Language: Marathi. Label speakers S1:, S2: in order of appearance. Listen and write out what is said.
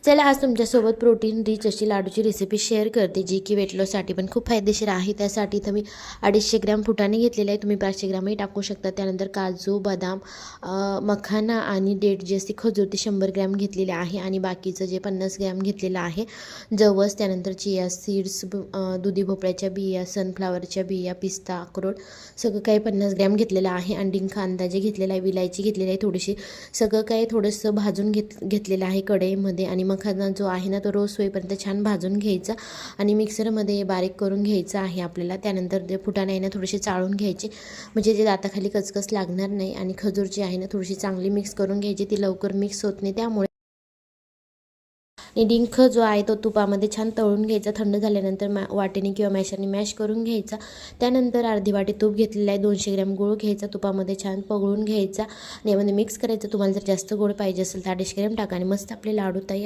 S1: चला आज तुमच्यासोबत प्रोटीन रिच अशी लाडूची रेसिपी शेअर करते, जी की वेट लॉससाठी पण खूप फायदेशीर आहे। त्यासाठी इथं मी 250 ग्रॅम फुटाणे घेतलेले आहे, तुम्ही 500 ग्रॅमही टाकू शकता। त्यानंतर काजू, बदाम, मखाना आणि डेट जी असते खजूर ती 100 ग्रॅम घेतलेले आहे आणि बाकीचं जे 50 ग्रॅम घेतलेलं आहे जवस, त्यानंतर चिया सीड्स, दुधी भोपळ्याच्या बिया, सनफ्लावरच्या बिया, पिस्ता, अक्रोड सगळं काही 50 ग्रॅम घेतलेलं आहे आणि डिंक अंदाजे घेतलेला आहे, विलायची घेतलेली आहे थोडीशी। सगळं काही थोडंसं भाजून घेतलेलं आहे कढईमध्ये आणि मखाना जो आहे ना तो रोस्ट होईपर्यंत छान भाजून घ्यायचा आणि मिक्सरमध्ये बारीक करून घ्यायचं आहे आपल्याला। त्यानंतर ते फुटाणे आहे ना थोडेसे चाळून घ्यायचे, म्हणजे जे दाताखाली कचकच लागणार नाही। आणि खजूर जी आहे ना थोडीशी चांगली मिक्स करून घ्यायची, ती लवकर मिक्स होत नाही त्यामुळे। आणि डिंक जो आहे तो तुपामध्ये छान तळून घ्यायचा, थंड झाल्यानंतर वाटीने किंवा मॅशरने मॅश करून घ्यायचा। त्यानंतर अर्धी वाटी तूप घेतलेलं आहे, 200 ग्रॅम गूळ घ्यायचा, तुपामध्ये छान पगळून घ्यायचा आणि यामध्ये मिक्स करायचं। तुम्हाला जर जास्त गोड पाहिजे असेल तर 250 ग्रॅम टाका आणि मस्त आपले लाडू तयार।